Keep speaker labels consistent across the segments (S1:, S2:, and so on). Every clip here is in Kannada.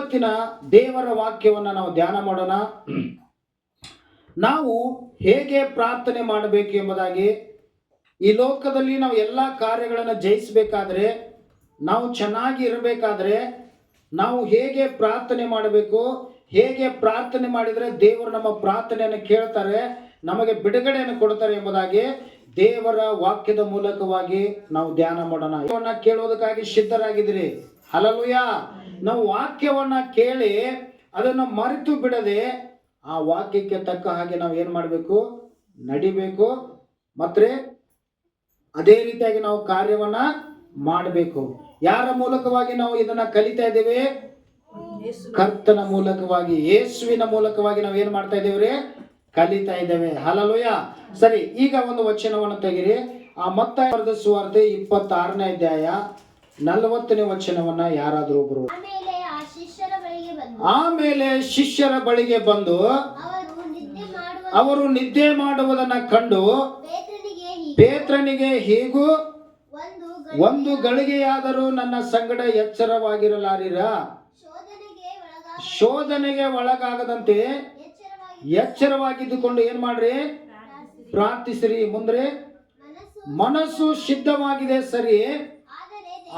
S1: ಇವತ್ತಿನ ದೇವರ ವಾಕ್ಯವನ್ನು ನಾವು ಧ್ಯಾನ ಮಾಡೋಣ. ನಾವು ಹೇಗೆ ಪ್ರಾರ್ಥನೆ ಮಾಡಬೇಕು ಎಂಬುದಾಗಿ, ಈ ಲೋಕದಲ್ಲಿ ನಾವು ಎಲ್ಲ ಕಾರ್ಯಗಳನ್ನು ಜಯಿಸಬೇಕಾದ್ರೆ, ನಾವು ಚೆನ್ನಾಗಿ ಇರಬೇಕಾದ್ರೆ ನಾವು ಹೇಗೆ ಪ್ರಾರ್ಥನೆ ಮಾಡಬೇಕು, ಹೇಗೆ ಪ್ರಾರ್ಥನೆ ಮಾಡಿದರೆ ದೇವರು ನಮ್ಮ ಪ್ರಾರ್ಥನೆಯನ್ನು ಕೇಳ್ತಾರೆ, ನಮಗೆ ಬಿಡುಗಡೆಯನ್ನು ಕೊಡ್ತಾರೆ ಎಂಬುದಾಗಿ ದೇವರ ವಾಕ್ಯದ ಮೂಲಕವಾಗಿ ನಾವು ಧ್ಯಾನ ಮಾಡೋಣ. ಇವನ್ನ ಕೇಳುವುದಕ್ಕಾಗಿ ಸಿದ್ಧರಾಗಿದ್ದೀರಿ? ಹಲ್ಲೆಲೂಯಾ. ನಾವು ವಾಕ್ಯವನ್ನ ಕೇಳಿ ಅದನ್ನು ಮರೆತು ಬಿಡದೆ ಆ ವಾಕ್ಯಕ್ಕೆ ತಕ್ಕ ಹಾಗೆ ನಾವು ಏನು ಮಾಡಬೇಕು? ನಡಿಬೇಕು. ಮತ್ತೆ ಅದೇ ರೀತಿಯಾಗಿ ನಾವು ಕಾರ್ಯವನ್ನ ಮಾಡಬೇಕು. ಯಾರ ಮೂಲಕವಾಗಿ ನಾವು ಇದನ್ನ ಕಲಿತಾ ಇದ್ದೇವೆ? ಕರ್ತನ ಮೂಲಕವಾಗಿ, ಯೇಸುವಿನ ಮೂಲಕವಾಗಿ ನಾವು ಏನ್ ಮಾಡ್ತಾ ಇದ್ದೇವೆ? ಕಲಿತಾ ಇದ್ದೇವೆ. ಹಲ್ಲೆಲೂಯಾ. ಸರಿ, ಈಗ ಒಂದು ವಚನವನ್ನು ತೆಗಿರಿ. ಆ ಮತ್ತಾಯ ಬರೆದ ಸುವಾರ್ತೆ 26ನೇ ಅಧ್ಯಾಯ 40ನೇ ವಚನವನ್ನ ಯಾರಾದರೂ ಒಬ್ಬರು. ಆಮೇಲೆ ಶಿಷ್ಯರ ಬಳಿಗೆ ಬಂದು ಅವರು ನಿದ್ದೆ ಮಾಡುವುದನ್ನ ಕಂಡು ಪೇತ್ರನಿಗೆ, ಹೀಗೂ ಒಂದು ಗಳಿಗೆಯಾದರೂ ನನ್ನ ಸಂಗಡ ಎಚ್ಚರವಾಗಿರಲಾರಿರ? ಶೋಧನೆಗೆ ಒಳಗಾಗದಂತೆ ಎಚ್ಚರವಾಗಿದ್ದುಕೊಂಡು ಏನ್ ಮಾಡ್ರಿ? ಪ್ರಾರ್ಥಿಸಿರಿ. ಮುಂದೆ ಮನಸ್ಸು ಸಿದ್ಧವಾಗಿದೆ ಸರಿ,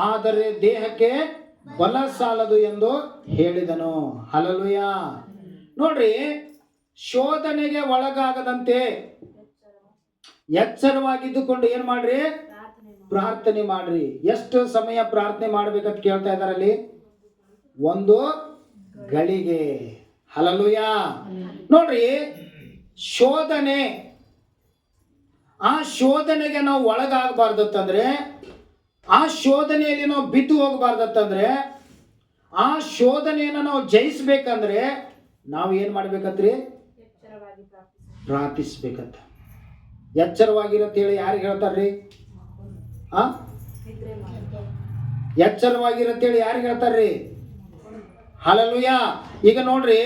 S1: ಆದರೆ ದೇಹಕ್ಕೆ ಬಲ ಸಾಲದು ಎಂದು ಹೇಳಿದನು. ಹಲ್ಲೆಲೂಯಾ. ನೋಡ್ರಿ, ಶೋಧನೆಗೆ ಒಳಗಾಗದಂತೆ ಎಚ್ಚರವಾಗಿದ್ದುಕೊಂಡು ಏನ್ ಮಾಡ್ರಿ? ಪ್ರಾರ್ಥನೆ ಮಾಡ್ರಿ. ಎಷ್ಟು ಸಮಯ ಪ್ರಾರ್ಥನೆ ಮಾಡ್ಬೇಕಂತ ಕೇಳ್ತಾ ಇದಾರಲ್ಲಿ? ಒಂದು ಗಳಿಗೆ. ಹಲ್ಲೆಲೂಯಾ. ನೋಡ್ರಿ, ಶೋಧನೆ, ಆ ಶೋಧನೆಗೆ ನಾವು ಒಳಗಾಗಬಾರ್ದತ್ತಂದ್ರೆ, ಆ ಶೋಧನೆಯಲ್ಲಿ ನಾವು ಬಿದ್ದು ಹೋಗಬಾರ್ದತ್ತಂದ್ರೆ, ಆ ಶೋಧನೆಯನ್ನು ನಾವು ಜಯಿಸ್ಬೇಕಂದ್ರೆ ನಾವು ಏನ್ ಮಾಡ್ಬೇಕಂತ್ರಿ? ಪ್ರಾರ್ಥಿಸ್ಬೇಕಂತ. ಎಚ್ಚರವಾಗಿರತ್ತೇಳಿ ಯಾರಿಗೆ ಹೇಳ್ತಾರ್ರಿ? ಎಚ್ಚರವಾಗಿರತ್ತೇಳಿ ಯಾರಿಗೆ ಹೇಳ್ತಾರ್ರಿ? ಹಲ್ಲೆಲೂಯಾ. ಈಗ ನೋಡ್ರಿ,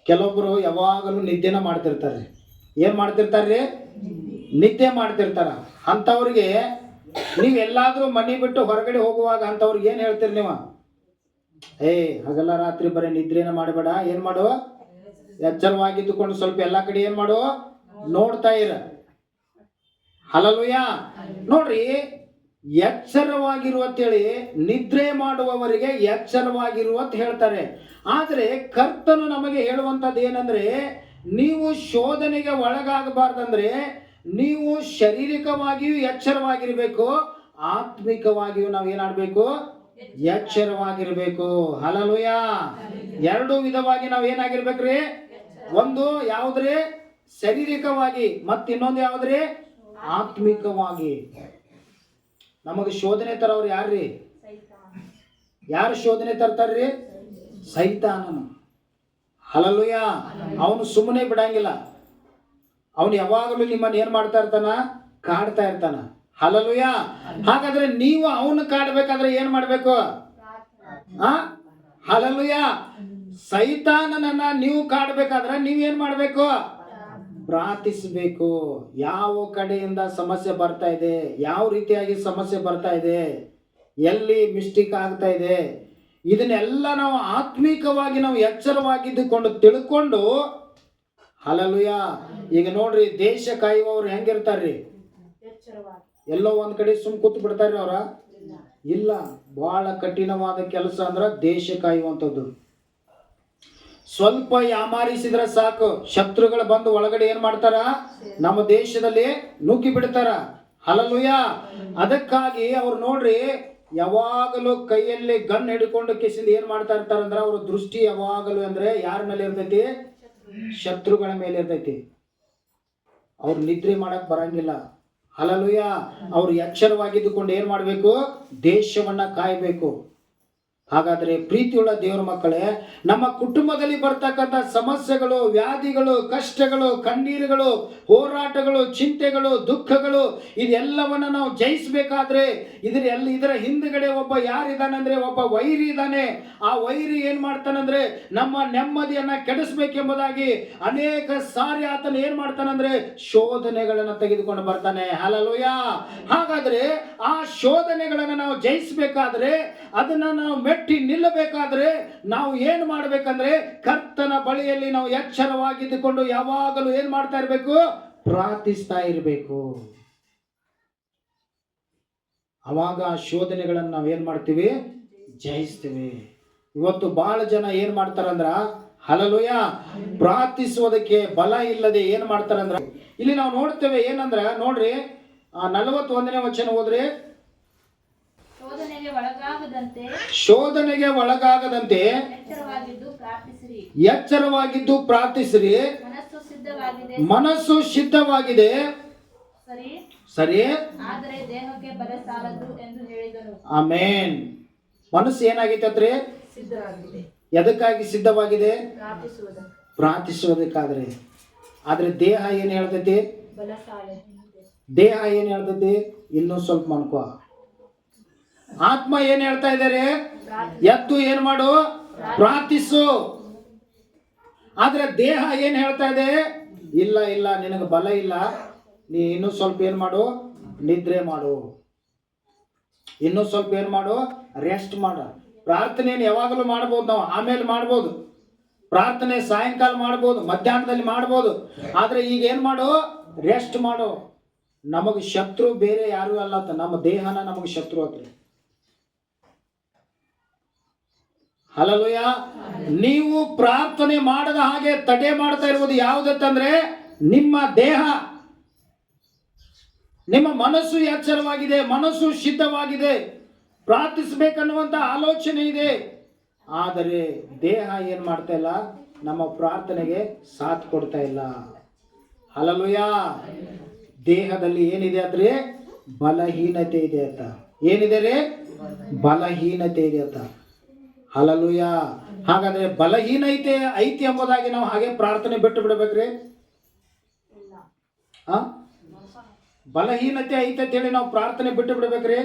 S1: ಕೆಲವೊಬ್ರು ಯಾವಾಗಲೂ ನಿದ್ದೆನ ಮಾಡ್ತಿರ್ತಾರ್ರಿ. ಏನ್ ಮಾಡ್ತಿರ್ತಾರ್ರಿ? ನಿದ್ದೆ ಮಾಡ್ತಿರ್ತಾರ. ಅಂತವ್ರಿಗೆ ನೀವೆಲ್ಲಾದ್ರೂ ಮನೆ ಬಿಟ್ಟು ಹೊರಗಡೆ ಹೋಗುವಾಗ ಅಂತವ್ರಿಗೆ ಏನ್ ಹೇಳ್ತೀರಿ ನೀವು? ಹಗಲ ರಾತ್ರಿ ಬರೀ ನಿದ್ರೆನ ಮಾಡಬೇಡ, ಏನ್ ಮಾಡು? ಎಚ್ಚರವಾಗಿದ್ದುಕೊಂಡು ಸ್ವಲ್ಪ ಎಲ್ಲಾ ಕಡೆ ಏನ್ ಮಾಡು? ನೋಡ್ತಾ ಇರ. ಹಲ್ಲೆಲೂಯಾ. ನೋಡ್ರಿ, ಎಚ್ಚರವಾಗಿರುವಂತೇಳಿ ನಿದ್ರೆ ಮಾಡುವವರಿಗೆ ಎಚ್ಚರವಾಗಿರುವಂತ ಹೇಳ್ತಾರೆ. ಆದ್ರೆ ಕರ್ತನು ನಮಗೆ ಹೇಳುವಂತದ್ದು ಏನಂದ್ರೆ, ನೀವು ಶೋಧನೆಗೆ ಒಳಗಾಗಬಾರ್ದಂದ್ರೆ ನೀವು ಶಾರೀರಿಕವಾಗಿಯೂ ಎಚ್ಚರವಾಗಿರ್ಬೇಕು, ಆತ್ಮಿಕವಾಗಿಯೂ ನಾವು ಏನಾಗಬೇಕು? ಎಚ್ಚರವಾಗಿರ್ಬೇಕು. ಹಲ್ಲೆಲೂಯಾ. ಎರಡು ವಿಧವಾಗಿ ನಾವು ಏನಾಗಿರ್ಬೇಕ್ರಿ? ಒಂದು ಯಾವ್ದ್ರಿ? ಶಾರೀರಿಕವಾಗಿ, ಮತ್ತೆ ಇನ್ನೊಂದು ಯಾವ್ದ್ರಿ? ಆತ್ಮಿಕವಾಗಿ. ನಮಗೆ ಶೋಧನೆ ತರವ್ರು ಯಾರ್ರಿ? ಯಾರು ಶೋಧನೆ ತರ್ತಾರ್ರಿ? ಸೈತಾನನು. ಹಲ್ಲೆಲೂಯಾ. ಅವನು ಸುಮ್ಮನೆ ಬಿಡಂಗಿಲ್ಲ. ಅವನು ಯಾವಾಗಲೂ ನಿಮ್ಮನ್ನು ಏನ್ ಮಾಡ್ತಾ ಇರ್ತಾನ? ಕಾಡ್ತಾ ಇರ್ತಾನ. ಹಲ್ಲೆಲೂಯಾ. ಹಾಗಾದ್ರೆ ನೀವು ಅವನು ಕಾಡ್ಬೇಕಾದ್ರೆ ಏನ್ ಮಾಡ್ಬೇಕು? ಹಲ್ಲೆಲೂಯಾ. ಸೈತಾನನನ್ನ ನೀವು ಕಾಡ್ಬೇಕಾದ್ರೆ ನೀವೇನ್ ಮಾಡ್ಬೇಕು? ಪ್ರಾರ್ಥಿಸಬೇಕು. ಯಾವ ಕಡೆಯಿಂದ ಸಮಸ್ಯೆ ಬರ್ತಾ ಇದೆ, ಯಾವ ರೀತಿಯಾಗಿ ಸಮಸ್ಯೆ ಬರ್ತಾ ಇದೆ, ಎಲ್ಲಿ ಮಿಸ್ಟೇಕ್ ಆಗ್ತಾ ಇದೆ, ಇದನ್ನೆಲ್ಲ ನಾವು ಆತ್ಮಿಕವಾಗಿ ನಾವು ಎಚ್ಚರವಾಗಿದ್ದುಕೊಂಡು ತಿಳ್ಕೊಂಡು, ಹಲ್ಲೆಲೂಯಾ. ಈಗ ನೋಡ್ರಿ, ದೇಶ ಕಾಯುವವ್ರು ಹೆಂಗಿರ್ತಾರ್ರಿ? ಎಲ್ಲೋ ಒಂದ್ ಕಡೆ ಸುಮ್ ಕೂತ್ ಬಿಡ್ತಾರ್ರಿ ಅವ್ರ? ಇಲ್ಲ. ಬಹಳ ಕಠಿಣವಾದ ಕೆಲಸ ಅಂದ್ರ ದೇಶ ಕಾಯುವಂಥದ್ದು. ಸ್ವಲ್ಪ ಯಾಮಾರಿಸಿದ್ರೆ ಸಾಕು, ಶತ್ರುಗಳು ಬಂದು ಒಳಗಡೆ ಏನ್ ಮಾಡ್ತಾರ? ನಮ್ಮ ದೇಶದಲ್ಲಿ ನುಗ್ಗಿ ಬಿಡ್ತಾರ. ಹಲ್ಲೆಲೂಯಾ. ಅದಕ್ಕಾಗಿ ಅವ್ರು ನೋಡ್ರಿ, ಯಾವಾಗಲೂ ಕೈಯಲ್ಲಿ ಗನ್ ಹಿಡ್ಕೊಂಡು ಕಿಸಿಂದ ಏನ್ ಮಾಡ್ತಾ ಇರ್ತಾರಂದ್ರ, ಅವ್ರ ದೃಷ್ಟಿ ಯಾವಾಗಲೂ ಅಂದ್ರೆ ಯಾರ ಮೇಲೆ ಇರ್ತೈತಿ? ಶತ್ರುಗಳ ಮೇಲೆ ಇರ್ತೈತಿ. ಅವ್ರು ನಿದ್ರೆ ಮಾಡಕ್ ಬರಂಗಿಲ್ಲ. ಹಲ್ಲೆಲೂಯಾ. ಅವ್ರು ಎಚ್ಚರವಾಗಿದ್ದುಕೊಂಡು ಏನ್ ಮಾಡ್ಬೇಕು? ದೇಶವನ್ನ ಕಾಯ್ಬೇಕು. ಹಾಗಾದರೆ ಪ್ರೀತಿಯುಳ್ಳ ದೇವರ ಮಕ್ಕಳೇ, ನಮ್ಮ ಕುಟುಂಬದಲ್ಲಿ ಬರ್ತಕ್ಕಂಥ ಸಮಸ್ಯೆಗಳು, ವ್ಯಾಧಿಗಳು, ಕಷ್ಟಗಳು, ಕಣ್ಣೀರುಗಳು, ಹೋರಾಟಗಳು, ಚಿಂತೆಗಳು, ದುಃಖಗಳು, ಇದೆಲ್ಲವನ್ನ ನಾವು ಜಯಿಸಬೇಕಾದ್ರೆ ಇದರ ಹಿಂದುಗಡೆ ಒಬ್ಬ ಯಾರಿದ್ದಾನಂದ್ರೆ ಒಬ್ಬ ವೈರಿ ಇದ್ದಾನೆ. ಆ ವೈರಿ ಏನ್ ಮಾಡ್ತಾನಂದ್ರೆ ನಮ್ಮ ನೆಮ್ಮದಿಯನ್ನ ಕೆಡಿಸ್ಬೇಕೆಂಬುದಾಗಿ ಅನೇಕ ಸಾರಿ ಆತನ ಏನ್ ಮಾಡ್ತಾನಂದ್ರೆ ಶೋಧನೆಗಳನ್ನ ತೆಗೆದುಕೊಂಡು ಬರ್ತಾನೆ. ಹಲ್ಲೆಲೂಯಾ. ಹಾಗಾದ್ರೆ ಆ ಶೋಧನೆಗಳನ್ನ ನಾವು ಜಯಿಸಬೇಕಾದ್ರೆ, ಅದನ್ನ ನಾವು ಮೆಟ್ಟಿ ನಿಲ್ಲಬೇಕಾದ್ರೆ ನಾವು ಏನು ಮಾಡಬೇಕಂದ್ರೆ ಕರ್ತನ ಬಳಿಯಲ್ಲಿ ನಾವು ಎಚ್ಚರವಾಗಿದ್ದುಕೊಂಡು ಯಾವಾಗಲೂ ಏನ್ ಮಾಡ್ತಾ ಇರಬೇಕು? ಪ್ರಾರ್ಥಿಸ್ತಾ ಇರಬೇಕು. ಅವಾಗ ಆ ಶೋಧನೆಗಳನ್ನು ನಾವು ಏನ್ ಮಾಡ್ತೀವಿ? ಜಯಿಸ್ತೀವಿ. ಇವತ್ತು ಬಹಳ ಜನ ಏನ್ ಮಾಡ್ತಾರಂದ್ರ, ಹಲ್ಲೆಲೂಯಾ, ಪ್ರಾರ್ಥಿಸುವುದಕ್ಕೆ ಬಲ ಇಲ್ಲದೆ ಏನ್ ಮಾಡ್ತಾರಂದ್ರ, ಇಲ್ಲಿ ನಾವು ನೋಡ್ತೇವೆ ಏನಂದ್ರ, ನೋಡ್ರಿ 41ನೇ ವಚನ ಓದ್ರಿ. ಶೋಧನೆಗೆ ಒಳಗಾಗದಂತೆ ಎಚ್ಚರವಾಗಿದ್ದು ಪ್ರಾರ್ಥಿಸಿರಿ. ಮನಸ್ಸು ಸಿದ್ಧವಾಗಿದೆ, ಸರಿ, ಆಮೇನ್. ಮನಸ್ಸು ಏನಾಗೈತಂದ್ರೆ ಎದಕ್ಕಾಗಿ ಸಿದ್ಧವಾಗಿದೆ? ಪ್ರಾರ್ಥಿಸುವುದಕ್ಕಾದ್ರೆ. ಆದ್ರೆ ದೇಹ ಏನ್ ಹೇಳ್ತೈತಿ? ದೇಹ ಏನ್ ಹೇಳ್ತೈತಿ? ಇನ್ನೂ ಸ್ವಲ್ಪ ಮನ್ಕೋ. ಆತ್ಮ ಏನ್ ಹೇಳ್ತಾ ಇದ್ದಾರೆ? ಎದ್ದು ಏನ್ ಮಾಡು? ಪ್ರಾರ್ಥಿಸು. ಆದ್ರೆ ದೇಹ ಏನ್ ಹೇಳ್ತಾ ಇದೆ? ಇಲ್ಲ ಇಲ್ಲ, ನಿನಗೆ ಬಲ ಇಲ್ಲ, ನೀ ಇನ್ನೂ ಸ್ವಲ್ಪ ಏನ್ ಮಾಡು? ನಿದ್ರೆ ಮಾಡು, ಇನ್ನೂ ಸ್ವಲ್ಪ ಏನ್ ಮಾಡು? ರೆಸ್ಟ್ ಮಾಡು. ಪ್ರಾರ್ಥನೆಯನ್ನು ಯಾವಾಗಲೂ ಮಾಡ್ಬೋದು, ನಾವು ಆಮೇಲೆ ಮಾಡ್ಬೋದು. ಪ್ರಾರ್ಥನೆ ಸಾಯಂಕಾಲ ಮಾಡ್ಬೋದು, ಮಧ್ಯಾಹ್ನದಲ್ಲಿ ಮಾಡ್ಬೋದು. ಆದ್ರೆ ಈಗ ಏನ್ ಮಾಡು? ರೆಸ್ಟ್ ಮಾಡು. ನಮಗೆ ಶತ್ರು ಬೇರೆ ಯಾರು ಅಲ್ಲ, ನಮ್ಮ ದೇಹನ ನಮಗೆ ಶತ್ರು ಆತ್ರಿ. ಹಲ್ಲೆಲೂಯಾ. ನೀವು ಪ್ರಾರ್ಥನೆ ಮಾಡದ ಹಾಗೆ ತಡೆ ಮಾಡ್ತಾ ಇರುವುದು ಯಾವುದಂತಂದ್ರೆ ನಿಮ್ಮ ದೇಹ. ನಿಮ್ಮ ಮನಸ್ಸು ಎಚ್ಚರವಾಗಿದೆ, ಮನಸ್ಸು ಸಿದ್ಧವಾಗಿದೆ, ಪ್ರಾರ್ಥಿಸಬೇಕನ್ನುವಂತ ಆಲೋಚನೆ ಇದೆ. ಆದರೆ ದೇಹ ಏನ್ ಮಾಡ್ತಾ ಇಲ್ಲ? ನಮ್ಮ ಪ್ರಾರ್ಥನೆಗೆ ಸಾಥ್ ಕೊಡ್ತಾ ಇಲ್ಲ. ಹಲ್ಲೆಲೂಯಾ. ದೇಹದಲ್ಲಿ ಏನಿದೆ ಅಂದ್ರೆ ಬಲಹೀನತೆ ಇದೆ ಅಂತ. ಏನಿದೆ ರೀ? ಬಲಹೀನತೆ ಇದೆ ಅಂತ. ಹಲ್ಲೆಲೂಯಾ. ಹಾಗಾದ್ರೆ ಬಲಹೀನತೆ ಐತಿ ಎಂಬುದಾಗಿ ನಾವು ಹಾಗೆ ಪ್ರಾರ್ಥನೆ ಬಿಟ್ಟು ಬಿಡಬೇಕ್ರಿ? ಬಲಹೀನತೆ ಐತೆ ಅಂತೇಳಿ ನಾವು ಪ್ರಾರ್ಥನೆ ಬಿಟ್ಟು ಬಿಡಬೇಕ್ರಿ?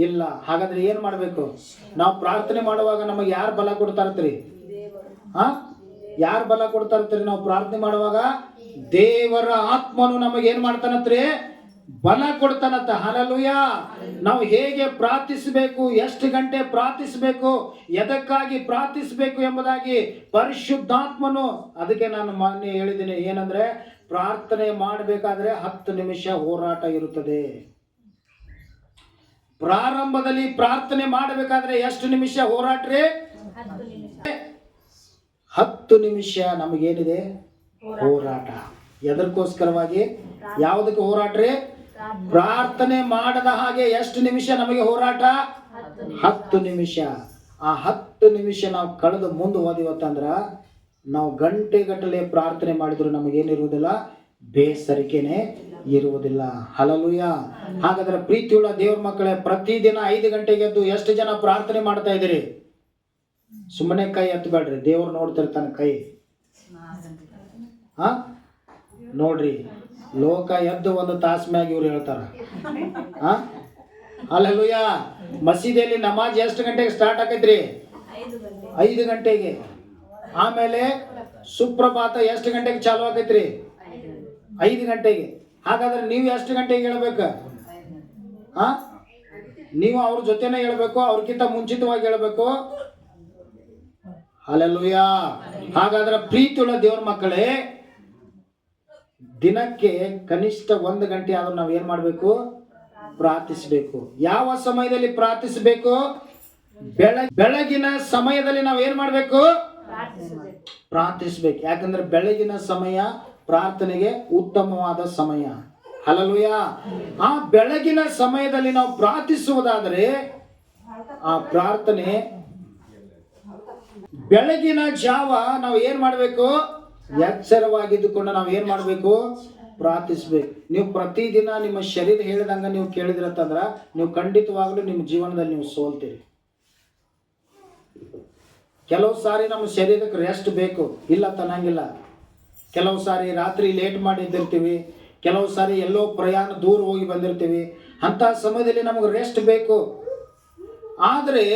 S1: ಇಲ್ಲ. ಹಾಗಾದ್ರೆ ಏನ್ ಮಾಡ್ಬೇಕು? ನಾವು ಪ್ರಾರ್ಥನೆ ಮಾಡುವಾಗ ನಮಗೆ ಯಾರು ಬಲ ಕೊಡ್ತಾರತ್ರಿ? ಯಾರು ಬಲ ಕೊಡ್ತಾರತ್ರಿ? ನಾವು ಪ್ರಾರ್ಥನೆ ಮಾಡುವಾಗ ದೇವರ ಆತ್ಮನು ನಮಗೆ ಏನ್ ಮಾಡ್ತಾನತ್ರಿ? ಬಲ ಕೊಡ್ತಾನಂತ. ಹಲ್ಲೆಲೂಯಾ. ನಾವು ಹೇಗೆ ಪ್ರಾರ್ಥಿಸಬೇಕು, ಎಷ್ಟು ಗಂಟೆ ಪ್ರಾರ್ಥಿಸಬೇಕು, ಎದಕ್ಕಾಗಿ ಪ್ರಾರ್ಥಿಸಬೇಕು ಎಂಬುದಾಗಿ ಪರಿಶುದ್ಧಾತ್ಮನು, ಅದಕ್ಕೆ ನಾನು ಮೊನ್ನೆ ಹೇಳಿದ್ದೀನಿ ಏನಂದ್ರೆ, ಪ್ರಾರ್ಥನೆ ಮಾಡಬೇಕಾದ್ರೆ 10 ನಿಮಿಷ ಹೋರಾಟ ಇರುತ್ತದೆ. ಪ್ರಾರಂಭದಲ್ಲಿ ಪ್ರಾರ್ಥನೆ ಮಾಡಬೇಕಾದ್ರೆ ಎಷ್ಟು ನಿಮಿಷ ಹೋರಾಟ ರೀ? 10 ನಿಮಿಷ ನಮಗೇನಿದೆ? ಹೋರಾಟ. ಎದಕ್ಕೋಸ್ಕರವಾಗಿ? ಯಾವುದಕ್ಕೆ ಹೋರಾಟ ರೀ? ಪ್ರಾರ್ಥನೆ ಮಾಡದ ಹಾಗೆ ಎಷ್ಟು ನಿಮಿಷ ನಮಗೆ ಹೋರಾಟ? 10 ನಿಮಿಷ. ಆ 10 ನಿಮಿಷ ನಾವು ಕಳೆದು ಮುಂದೆ ಹೋದಿವತ್ತಂದ್ರ ನಾವು ಗಂಟೆ ಗಟ್ಟಲೆ ಪ್ರಾರ್ಥನೆ ಮಾಡಿದ್ರು ನಮಗೇನಿರುವುದಿಲ್ಲ? ಬೇಸರಿಕೆನೆ ಇರುವುದಿಲ್ಲ. ಹಲ್ಲೆಲೂಯಾ. ಹಾಗಾದ್ರೆ ಪ್ರೀತಿಯುಳ್ಳ ದೇವ್ರ ಮಕ್ಕಳೇ, ಪ್ರತಿದಿನ 5 ಗಂಟೆಗೆ ಎದ್ದು ಎಷ್ಟು ಜನ ಪ್ರಾರ್ಥನೆ ಮಾಡ್ತಾ ಇದ್ದೀರಿ? ಸುಮ್ಮನೆ ಕೈ ಎತ್ತಬೇಡ್ರಿ, ದೇವ್ರು ನೋಡ್ತಿರ್ತಾನೆ ಕೈ. ನೋಡ್ರಿ, ಲೋಕ ಎದ್ದು 1 ತಾಸು ಮ್ಯಾಗ ಇವ್ರು ಹೇಳ್ತಾರ. ಹಲ್ಲೆಲೂಯಾ. ಮಸೀದಿಯಲ್ಲಿ ನಮಾಜ್ ಎಷ್ಟು ಗಂಟೆಗೆ ಸ್ಟಾರ್ಟ್ ಆಕೈತ್ರಿ? 5 ಗಂಟೆಗೆ. ಆಮೇಲೆ ಸುಪ್ರಭಾತ ಎಷ್ಟು ಗಂಟೆಗೆ ಚಾಲು ಆಕೈತ್ರಿ? 5 ಗಂಟೆಗೆ. ಹಾಗಾದ್ರೆ ನೀವು ಎಷ್ಟು ಗಂಟೆಗೆ ಹೇಳ್ಬೇಕು? ನೀವು ಅವ್ರ ಜೊತೆನೇ ಹೇಳ್ಬೇಕು, ಅವ್ರಿಗಿಂತ ಮುಂಚಿತವಾಗಿ ಹೇಳ್ಬೇಕು. ಹಲ್ಲೆಲೂಯಾ. ಹಾಗಾದ್ರೆ ಪ್ರೀತಿಯುಳ್ಳ ದೇವ್ರ ಮಕ್ಕಳೇ, ದಿನಕ್ಕೆ ಕನಿಷ್ಠ 1 ಗಂಟೆ ಆದ್ರೂ ನಾವು ಏನ್ ಮಾಡ್ಬೇಕು? ಪ್ರಾರ್ಥಿಸಬೇಕು. ಯಾವ ಸಮಯದಲ್ಲಿ ಪ್ರಾರ್ಥಿಸಬೇಕು? ಬೆಳಗಿನ ಸಮಯದಲ್ಲಿ ನಾವು ಏನ್ ಮಾಡ್ಬೇಕು? ಪ್ರಾರ್ಥಿಸಬೇಕು. ಯಾಕಂದ್ರೆ ಬೆಳಗಿನ ಸಮಯ ಪ್ರಾರ್ಥನೆಗೆ ಉತ್ತಮವಾದ ಸಮಯ. ಹಲ್ಲೆಲೂಯಾ. ಆ ಬೆಳಗಿನ ಸಮಯದಲ್ಲಿ ನಾವು ಪ್ರಾರ್ಥಿಸುವುದಾದರೆ ಆ ಪ್ರಾರ್ಥನೆ ಬೆಳಗಿನ ಜಾವ ನಾವು ಏನ್ ಮಾಡ್ಬೇಕು? ಎಚ್ಚರವಾಗಿದ್ದುಕೊಂಡು ನಾವು ಏನ್ ಮಾಡ್ಬೇಕು? ಪ್ರಾರ್ಥಿಸ್ಬೇಕು. ನೀವು ಪ್ರತಿದಿನ ನಿಮ್ಮ ಶರೀರ ಹೇಳಿದಂಗ ನೀವು ಕೇಳಿದ್ರಂತಂದ್ರ ನೀವು ಖಂಡಿತವಾಗ್ಲೂ ನಿಮ್ಮ ಜೀವನದಲ್ಲಿ ನೀವು ಸೋಲ್ತೀರಿ. ಕೆಲವು ಸಾರಿ ನಮ್ಮ ಶರೀರಕ್ಕೆ ರೆಸ್ಟ್ ಬೇಕು, ಇಲ್ಲ ತನ್ನಂಗಿಲ್ಲ. ಕೆಲವು ಸಾರಿ ರಾತ್ರಿ ಲೇಟ್ ಮಾಡಿದ್ದಿರ್ತೀವಿ, ಕೆಲವು ಸಾರಿ ಎಲ್ಲೋ ಪ್ರಯಾಣ ದೂರ ಹೋಗಿ ಬಂದಿರ್ತೀವಿ. ಅಂಥ ಸಮಯದಲ್ಲಿ ನಮಗೆ ರೆಸ್ಟ್ ಬೇಕು. ಆದರೆ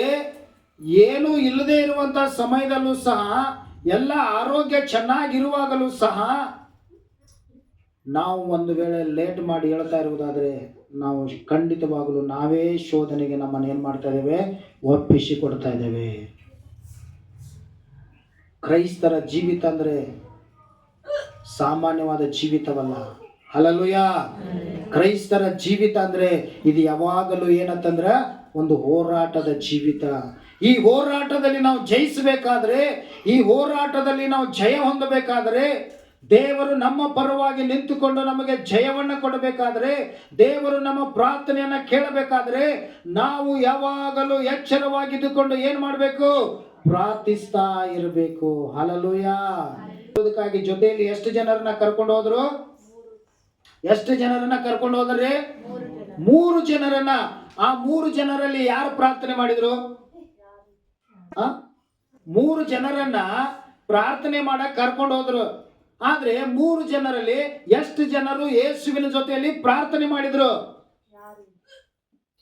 S1: ಏನೂ ಇಲ್ಲದೆ ಇರುವಂಥ ಸಮಯದಲ್ಲೂ ಸಹ, ಎಲ್ಲ ಆರೋಗ್ಯ ಚೆನ್ನಾಗಿರುವಾಗಲೂ ಸಹ ನಾವು ಒಂದು ವೇಳೆ ಲೇಟ್ ಮಾಡಿ ಹೇಳ್ತಾ ಇರುವುದಾದರೆ ನಾವು ಖಂಡಿತವಾಗಲೂ ನಾವೇ ಶೋಧನೆಗೆ ನಮ್ಮನ್ನು ಏನು ಮಾಡ್ತಾ ಇದ್ದೇವೆ, ಒಪ್ಪಿಸಿ ಕೊಡ್ತಾ ಇದ್ದೇವೆ. ಕ್ರೈಸ್ತರ ಜೀವಿತ ಅಂದರೆ ಸಾಮಾನ್ಯವಾದ ಜೀವಿತವಲ್ಲ. ಹಲ್ಲೆಲೂಯಾ. ಕ್ರೈಸ್ತರ ಜೀವಿತ ಅಂದರೆ ಇದು ಯಾವಾಗಲೂ ಏನಂತಂದ್ರೆ ಒಂದು ಹೋರಾಟದ ಜೀವಿತ. ಈ ಹೋರಾಟದಲ್ಲಿ ನಾವು ಜಯಿಸಬೇಕಾದ್ರೆ, ಈ ಹೋರಾಟದಲ್ಲಿ ನಾವು ಜಯ ಹೊಂದಬೇಕಾದರೆ, ದೇವರು ನಮ್ಮ ಪರವಾಗಿ ನಿಂತುಕೊಂಡು ನಮಗೆ ಜಯವನ್ನು ಕೊಡಬೇಕಾದ್ರೆ, ದೇವರು ನಮ್ಮ ಪ್ರಾರ್ಥನೆಯನ್ನ ಕೇಳಬೇಕಾದ್ರೆ ನಾವು ಯಾವಾಗಲೂ ಎಚ್ಚರವಾಗಿದ್ದುಕೊಂಡು ಏನು ಮಾಡಬೇಕು, ಪ್ರಾರ್ಥಿಸ್ತಾ ಇರಬೇಕು. ಹಲ್ಲೆಲೂಯಾ. ಅದಕ್ಕಾಗಿ ಜೊತೆಯಲ್ಲಿ ಎಷ್ಟು ಜನರನ್ನ ಕರ್ಕೊಂಡು ಹೋದ್ರು? ಎಷ್ಟು ಜನರನ್ನ ಕರ್ಕೊಂಡು ಹೋದ್ರೆ? 3 ಜನರನ್ನ. ಆ 3 ಜನರಲ್ಲಿ ಯಾರು ಪ್ರಾರ್ಥನೆ ಮಾಡಿದ್ರು? 3 ಜನರನ್ನ ಪ್ರಾರ್ಥನೆ ಮಾಡಕ್ ಕರ್ಕೊಂಡು ಹೋದ್ರು. ಆದ್ರೆ 3 ಜನರಲ್ಲಿ ಎಷ್ಟು ಜನರು ಯೇಸುವಿನ ಜೊತೆಯಲ್ಲಿ ಪ್ರಾರ್ಥನೆ ಮಾಡಿದ್ರು?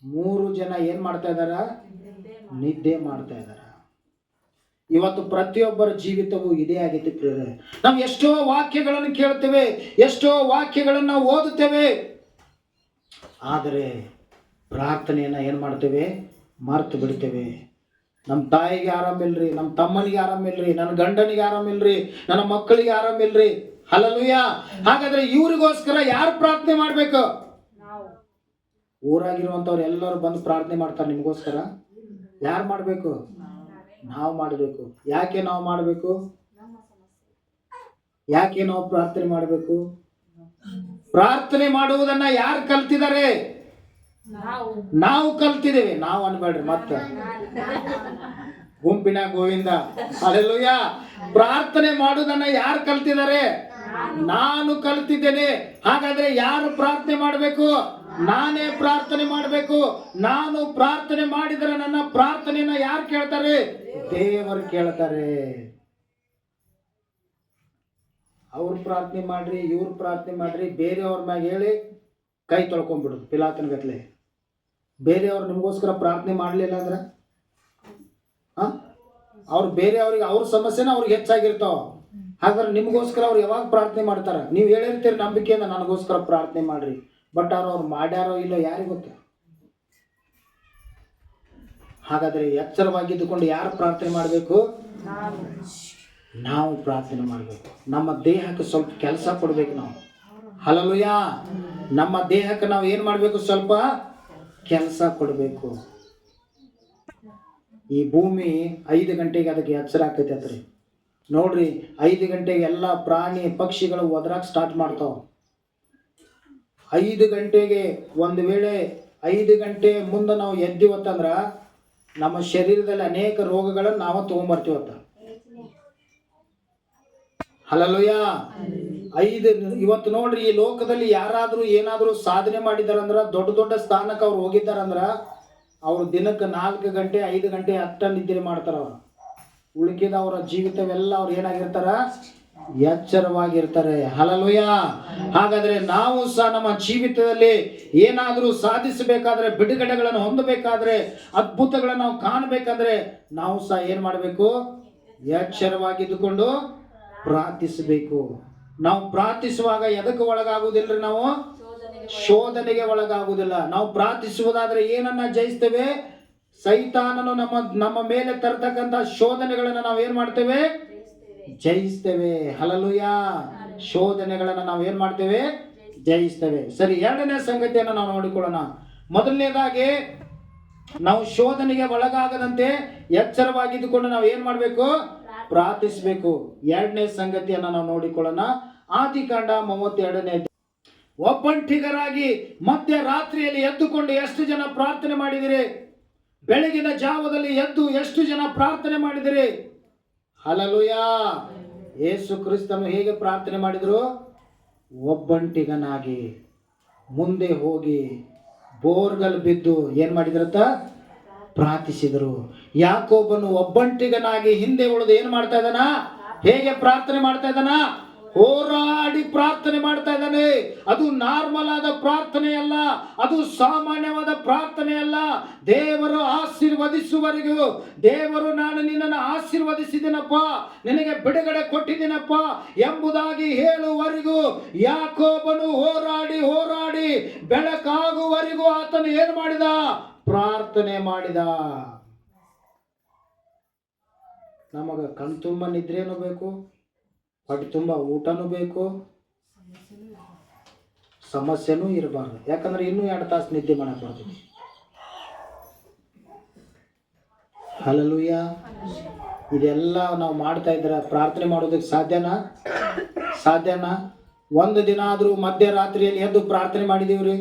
S1: 3 ಜನ ಏನ್ ಮಾಡ್ತಾ ಇದಾರ? ನಿದ್ದೆ ಮಾಡ್ತಾ ಇದಾರ. ಇವತ್ತು ಪ್ರತಿಯೊಬ್ಬರ ಜೀವಿತವೂ ಇದೇ ಆಗೈತಿ ಪ್ರಿಯರೇ. ನಾವು ಎಷ್ಟೋ ವಾಕ್ಯಗಳನ್ನು ಕೇಳ್ತೇವೆ, ಎಷ್ಟೋ ವಾಕ್ಯಗಳನ್ನು ಓದುತ್ತೇವೆ, ಆದರೆ ಪ್ರಾರ್ಥನೆಯನ್ನ ಏನ್ ಮಾಡ್ತೇವೆ? ಮರ್ತು ಬಿಡ್ತೇವೆ. ನಮ್ಮ ತಾಯಿಗೆ ಆರಾಮಿಲ್ರಿ, ನಮ್ಮ ತಮ್ಮನಿಗೆ ಆರಾಮಿಲ್ರಿ, ನನ್ನ ಗಂಡನಿಗೆ ಆರಾಮಿಲ್ರಿ, ನನ್ನ ಮಕ್ಕಳಿಗೆ ಆರಾಮಿಲ್ರಿ. ಹಲ್ಲೆಲೂಯಾ. ಹಾಗಾದ್ರೆ ಇವ್ರಿಗೋಸ್ಕರ ಯಾರು ಪ್ರಾರ್ಥನೆ ಮಾಡ್ಬೇಕು? ಊರಾಗಿರುವಂತವ್ರು ಎಲ್ಲರೂ ಬಂದು ಪ್ರಾರ್ಥನೆ ಮಾಡ್ತಾರೆ ನಿಮಗೋಸ್ಕರ. ಯಾರು ಮಾಡ್ಬೇಕು? ನಾವು ಮಾಡಬೇಕು. ಯಾಕೆ ನಾವು ಮಾಡಬೇಕು? ಯಾಕೆ ನಾವು ಪ್ರಾರ್ಥನೆ ಮಾಡಬೇಕು? ಪ್ರಾರ್ಥನೆ ಮಾಡುವುದನ್ನ ಯಾರು ಕಲ್ತಿದ್ದಾರೆ? ನಾವು ಕಲ್ತಿದ್ದೇವೆ. ನಾವು ಅನ್ಬೇಡ್ರಿ, ಮತ್ತೆ ಗುಂಪಿನ ಗೋವಿಂದ. ಹಲ್ಲೆಲೂಯಾ. ಪ್ರಾರ್ಥನೆ ಮಾಡುವುದನ್ನ ಯಾರು ಕಲ್ತಿದ್ದಾರೆ? ನಾನು ಕಲ್ತಿದ್ದೇನೆ. ಹಾಗಾದ್ರೆ ಯಾರು ಪ್ರಾರ್ಥನೆ ಮಾಡಬೇಕು? ನಾನೇ ಪ್ರಾರ್ಥನೆ ಮಾಡಬೇಕು. ನಾನು ಪ್ರಾರ್ಥನೆ ಮಾಡಿದರೆ ನನ್ನ ಪ್ರಾರ್ಥನೆಯನ್ನ ಯಾರು ಕೇಳ್ತಾರೆ? ದೇವರು ಕೇಳ್ತಾರೆ. ಅವ್ರು ಪ್ರಾರ್ಥನೆ ಮಾಡ್ರಿ, ಇವ್ರು ಪ್ರಾರ್ಥನೆ ಮಾಡ್ರಿ, ಬೇರೆಯವ್ರ ಮ್ಯಾಗ ಹೇಳಿ ಕೈ ತೊಳ್ಕೊಂಡ್ಬಿಡುದು ಪಿಲಾತನ ಗತ್ಲೆ. ಬೇರೆಯವ್ರು ನಿಮಗೋಸ್ಕರ ಪ್ರಾರ್ಥನೆ ಮಾಡಲಿಲ್ಲ ಅಂದ್ರೆ ಅವ್ರು ಬೇರೆಯವ್ರಿಗೆ ಅವ್ರ ಸಮಸ್ಯೆನ ಅವ್ರಿಗೆ ಹೆಚ್ಚಾಗಿರ್ತಾವ. ಹಾಗಾದ್ರೆ ನಿಮಗೋಸ್ಕರ ಅವ್ರು ಯಾವಾಗ ಪ್ರಾರ್ಥನೆ ಮಾಡ್ತಾರ? ನೀವು ಹೇಳಿರ್ತೀರಿ ನಂಬಿಕೆಯಿಂದ ನನಗೋಸ್ಕರ ಪ್ರಾರ್ಥನೆ ಮಾಡ್ರಿ, ಬಟ್ ಅವ್ರು ಮಾಡ್ಯಾರೋ ಇಲ್ಲೋ ಯಾರಿಗೆ ಗೊತ್ತ? ಹಾಗಾದ್ರೆ ಎಚ್ಚರವಾಗಿದ್ದುಕೊಂಡು ಯಾರು ಪ್ರಾರ್ಥನೆ ಮಾಡಬೇಕು? ನಾವು ಪ್ರಾರ್ಥನೆ ಮಾಡಬೇಕು. ನಮ್ಮ ದೇಹಕ್ಕೆ ಸ್ವಲ್ಪ ಕೆಲಸ ಕೊಡ್ಬೇಕು ನಾವು. ಹಲ್ಲೆಲೂಯಾ. ನಮ್ಮ ದೇಹಕ್ಕೆ ನಾವು ಏನ್ ಮಾಡಬೇಕು? ಸ್ವಲ್ಪ ಕೆಲಸ ಕೊಡಬೇಕು. ಈ ಭೂಮಿ 5 ಗಂಟೆಗೆ ಅದಕ್ಕೆ ಎಚ್ಚರ ಆಗ್ತೈತೆ ಅತ್ರಿ. ನೋಡ್ರಿ, 5 ಗಂಟೆಗೆ ಎಲ್ಲ ಪ್ರಾಣಿ ಪಕ್ಷಿಗಳು ಒದರಾಕ್ ಸ್ಟಾರ್ಟ್ ಮಾಡ್ತಾವ. 5 ಗಂಟೆಗೆ ಒಂದು ವೇಳೆ 5 ಗಂಟೆ ಮುಂದೆ ನಾವು ಎದ್ದಿವತ್ತಂದ್ರ ನಮ್ಮ ಶರೀರದಲ್ಲಿ ಅನೇಕ ರೋಗಗಳನ್ನು ನಾವು ತಗೊಂಡ್ಬರ್ತೀವತ್ತ. ಹಲ್ಲೆಲೂಯಾ. ಇವತ್ತು ನೋಡ್ರಿ, ಈ ಲೋಕದಲ್ಲಿ ಯಾರಾದ್ರೂ ಏನಾದ್ರೂ ಸಾಧನೆ ಮಾಡಿದಾರಂದ್ರ, ದೊಡ್ಡ ದೊಡ್ಡ ಸ್ಥಾನಕ್ಕೆ ಅವ್ರು ಹೋಗಿದ್ದಾರಂದ್ರ, ಅವ್ರು ದಿನಕ್ಕೆ 4 ಗಂಟೆ 5 ಗಂಟೆ ಅಷ್ಟ ನಿದ್ರೆ ಮಾಡ್ತಾರ. ಅವ್ರು ಉಳಿಕಿದ ಅವರ ಜೀವಿತವೆಲ್ಲ ಅವ್ರು ಏನಾಗಿರ್ತಾರ? ಎಚ್ಚರವಾಗಿರ್ತಾರೆ. ಹಲ್ಲೆಲೂಯಾ. ಹಾಗಾದ್ರೆ ನಾವು ಸಹ ನಮ್ಮ ಜೀವಿತದಲ್ಲಿ ಏನಾದರೂ ಸಾಧಿಸಬೇಕಾದ್ರೆ, ಬಿಡುಗಡೆಗಳನ್ನು ಹೊಂದಬೇಕಾದ್ರೆ, ಅದ್ಭುತಗಳನ್ನು ನಾವು ಕಾಣಬೇಕಾದ್ರೆ ನಾವು ಸಹ ಏನ್ ಮಾಡಬೇಕು? ಎಚ್ಚರವಾಗಿದ್ದುಕೊಂಡು ಪ್ರಾರ್ಥಿಸಬೇಕು. ನಾವು ಪ್ರಾರ್ಥಿಸುವಾಗ ಎದಕ್ಕೆ ಒಳಗಾಗುವುದಿಲ್ರಿ? ನಾವು ಶೋಧನೆಗೆ ಒಳಗಾಗುವುದಿಲ್ಲ. ನಾವು ಪ್ರಾರ್ಥಿಸುವುದಾದ್ರೆ ಏನನ್ನ ಜಯಿಸ್ತೇವೆ? ಸೈತಾನನು ನಮ್ಮ ಮೇಲೆ ತರ್ತಕ್ಕಂಥ ಶೋಧನೆಗಳನ್ನ ನಾವು ಏನ್ ಮಾಡ್ತೇವೆ? ಜಯಿಸ್ತೇವೆ. ಹಲ್ಲೆಲೂಯಾ. ಶೋಧನೆಗಳನ್ನ ನಾವು ಏನ್ ಮಾಡ್ತೇವೆ? ಜಯಿಸ್ತೇವೆ. ಸರಿ, ಎರಡನೇ ಸಂಗತಿಯನ್ನು ನಾವು ನೋಡಿಕೊಳ್ಳೋಣ. ಮೊದಲನೇದಾಗಿ, ನಾವು ಶೋಧನೆಗೆ ಒಳಗಾಗದಂತೆ ಎಚ್ಚರವಾಗಿದ್ದುಕೊಂಡು ನಾವು ಏನ್ ಮಾಡಬೇಕು? ಪ್ರಾರ್ಥಿಸಬೇಕು. ಎರಡನೇ ಸಂಗತಿಯನ್ನು ನಾವು ನೋಡಿಕೊಳ್ಳೋಣ. ಆದಿಕಾಂಡ 32ನೇ. ಒಬ್ಬಂಟಿಗರಾಗಿ ಮಧ್ಯರಾತ್ರಿಯಲ್ಲಿ ಎದ್ದುಕೊಂಡು ಎಷ್ಟು ಜನ ಪ್ರಾರ್ಥನೆ ಮಾಡಿದಿರಿ? ಬೆಳಗಿನ ಜಾವದಲ್ಲಿ ಎದ್ದು ಎಷ್ಟು ಜನ ಪ್ರಾರ್ಥನೆ ಮಾಡಿದಿರಿ? ಹಲ್ಲೆಲೂಯಾ. ಯೇಸು ಕ್ರಿಸ್ತನು ಹೇಗೆ ಪ್ರಾರ್ಥನೆ ಮಾಡಿದ್ರು? ಒಬ್ಬಂಟಿಗನಾಗಿ ಮುಂದೆ ಹೋಗಿ ಬೋರ್ಗಲ್ ಬಿದ್ದು ಏನ್ ಮಾಡಿದ್ರಂತ? ಪ್ರಾರ್ಥಿಸಿದರು. ಯಾಕೋಬನು ಒಬ್ಬಂಟಿಗನಾಗಿ ಹಿಂದೆ ಉಳಿದು ಏನು ಮಾಡ್ತಾ ಇದ್ದಾನ? ಹೇಗೆ ಪ್ರಾರ್ಥನೆ ಮಾಡ್ತಾ ಇದ್ದಾನ? ಹೋರಾಡಿ ಪ್ರಾರ್ಥನೆ ಮಾಡ್ತಾ ಇದ್ದಾನೆ. ಅದು ನಾರ್ಮಲ್ ಆದ ಪ್ರಾರ್ಥನೆ ಅಲ್ಲ, ಅದು ಸಾಮಾನ್ಯವಾದ ಪ್ರಾರ್ಥನೆ ಅಲ್ಲ. ದೇವರು ಆಶೀರ್ವದಿಸುವವರೆಗೂ, ದೇವರು ನಾನು ನಿನ್ನನ್ನು ಆಶೀರ್ವದಿಸಿದ್ದೀನಪ್ಪ, ನಿನಗೆ ಬಿಡುಗಡೆ ಕೊಟ್ಟಿದ್ದೀನಪ್ಪ ಎಂಬುದಾಗಿ ಹೇಳುವವರೆಗೂ ಯಾಕೋಬನು ಹೋರಾಡಿ ಹೋರಾಡಿ ಬೆಳಕಾಗುವವರೆಗೂ ಆತನು ಏನು ಮಾಡಿದ? ಪ್ರಾರ್ಥನೆ ಮಾಡಿದ. ನಮಗ ಕಣ್ತುಂಬ ನಿದ್ರೇನು ಬೇಕು, ಹೊಟ್ಟೆ ತುಂಬ ಊಟನೂ ಬೇಕು, ಸಮಸ್ಯೆನೂ ಇರಬಾರ್ದು. ಯಾಕಂದ್ರೆ ಇನ್ನೂ 2 ತಾಸು ನಿದ್ದೆ ಮಾಡಕ್ ಬರ್ತದೆ. ಹಲ್ಲೆಲೂಯಾ. ಇದೆಲ್ಲ ನಾವು ಮಾಡ್ತಾ ಇದ್ರೆ ಪ್ರಾರ್ಥನೆ ಮಾಡೋದಕ್ಕೆ ಸಾಧ್ಯನಾ? ಒಂದು ದಿನ ಆದರೂ ಮಧ್ಯರಾತ್ರಿಯಲ್ಲಿ ಎದ್ದು ಪ್ರಾರ್ಥನೆ ಮಾಡಿದೀವ್ರಿ?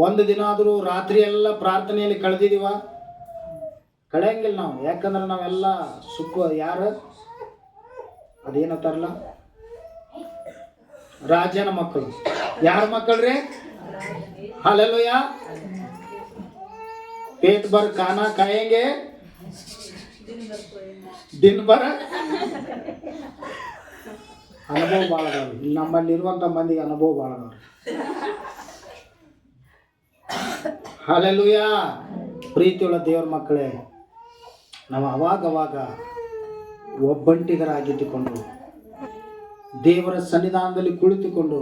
S1: ಒಂದು ದಿನ ಆದರೂ ರಾತ್ರಿ ಎಲ್ಲ ಪ್ರಾರ್ಥನೆಯಲ್ಲಿ ಕಳೆದಿದೀವ? ಕಳೆಯಂಗಿಲ್ಲ ನಾವು. ಯಾಕಂದ್ರೆ ನಾವೆಲ್ಲ ಯಾರು ಅದೇನತ್ತಾರಲ್ಲ, ರಾಜನ ಮಕ್ಕಳು. ಯಾರ ಮಕ್ಕಳ್ರಿ? ಹಲ್ಲೆಲೂಯಾ. पेट भर खाना खाएंगे, दिन भर ಅನುಭವ ಭಾಳ ಅದಾವ್ರಿ. ನಮ್ಮಲ್ಲಿರುವಂಥ ಮಂದಿಗೆ ಅನುಭವ ಭಾಳ ಅದಾವ್ರಿ. ಹಲ್ಲೆಲೂಯಾ. ಪ್ರೀತಿಯುಳ್ಳ ದೇವ್ರ ಮಕ್ಕಳೇ, ನಾವು ಅವಾಗವಾಗ ಒಬ್ಬಂಟಿಗರಾಗಿದ್ದುಕೊಂಡು ದೇವರ ಸನ್ನಿಧಾನದಲ್ಲಿ ಕುಳಿತುಕೊಂಡು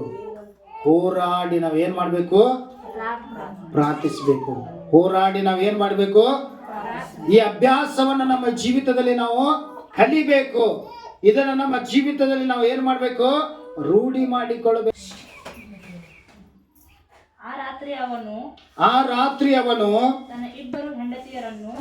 S1: ಹೋರಾಡಿ ನಾವೇನು ಮಾಡಬೇಕು? ಪ್ರಾರ್ಥಿಸಬೇಕು. ಹೋರಾಡಿ ನಾವೇನು ಮಾಡಬೇಕು? ಈ ಅಭ್ಯಾಸವನ್ನು ನಮ್ಮ ಜೀವಿತದಲ್ಲಿ ನಾವು ಕಲಿಬೇಕು. ಇದನ್ನು ನಮ್ಮ ಜೀವಿತದಲ್ಲಿ ನಾವು ಏನು ಮಾಡಬೇಕು? ರೂಢಿ ಮಾಡಿಕೊಳ್ಳಬೇಕು. ಆ ರಾತ್ರಿ ಅವನು ತನ್ನ ಇಬ್ಬರು ಹೆಂಡತಿಯರನ್ನು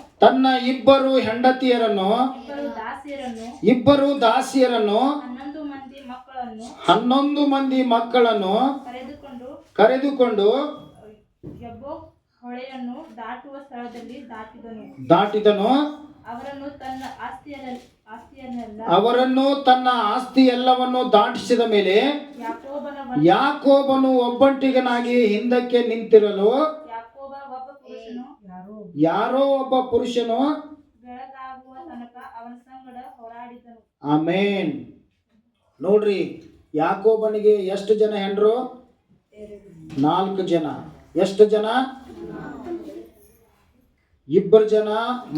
S1: 11 ಮಂದಿ ಮಕ್ಕಳನ್ನು ಕರೆದುಕೊಂಡು
S2: ಹೊಳೆಯನ್ನು ದಾಟುವ ಸ್ಥಳದಲ್ಲಿ
S1: ದಾಟಿದನು. ಅವರನ್ನು ತನ್ನ ಆಸ್ತಿ ಎಲ್ಲವನ್ನು ದಾಟಿಸಿದ ಮೇಲೆ ಯಾಕೋಬನು ಒಬ್ಬಂಟಿಗನಾಗಿ ಹಿಂದಕ್ಕೆ ನಿಂತಿರಲು ಯಾರೋ ಒಬ್ಬ ಪುರುಷನು ಆಮೇನ್. ನೋಡ್ರಿ, ಯಾಕೋಬನಿಗೆ ಎಷ್ಟು ಜನ ಹೆಂಡ್ರು? 4 ಜನ. ಎಷ್ಟು ಜನ? 2 ಜನ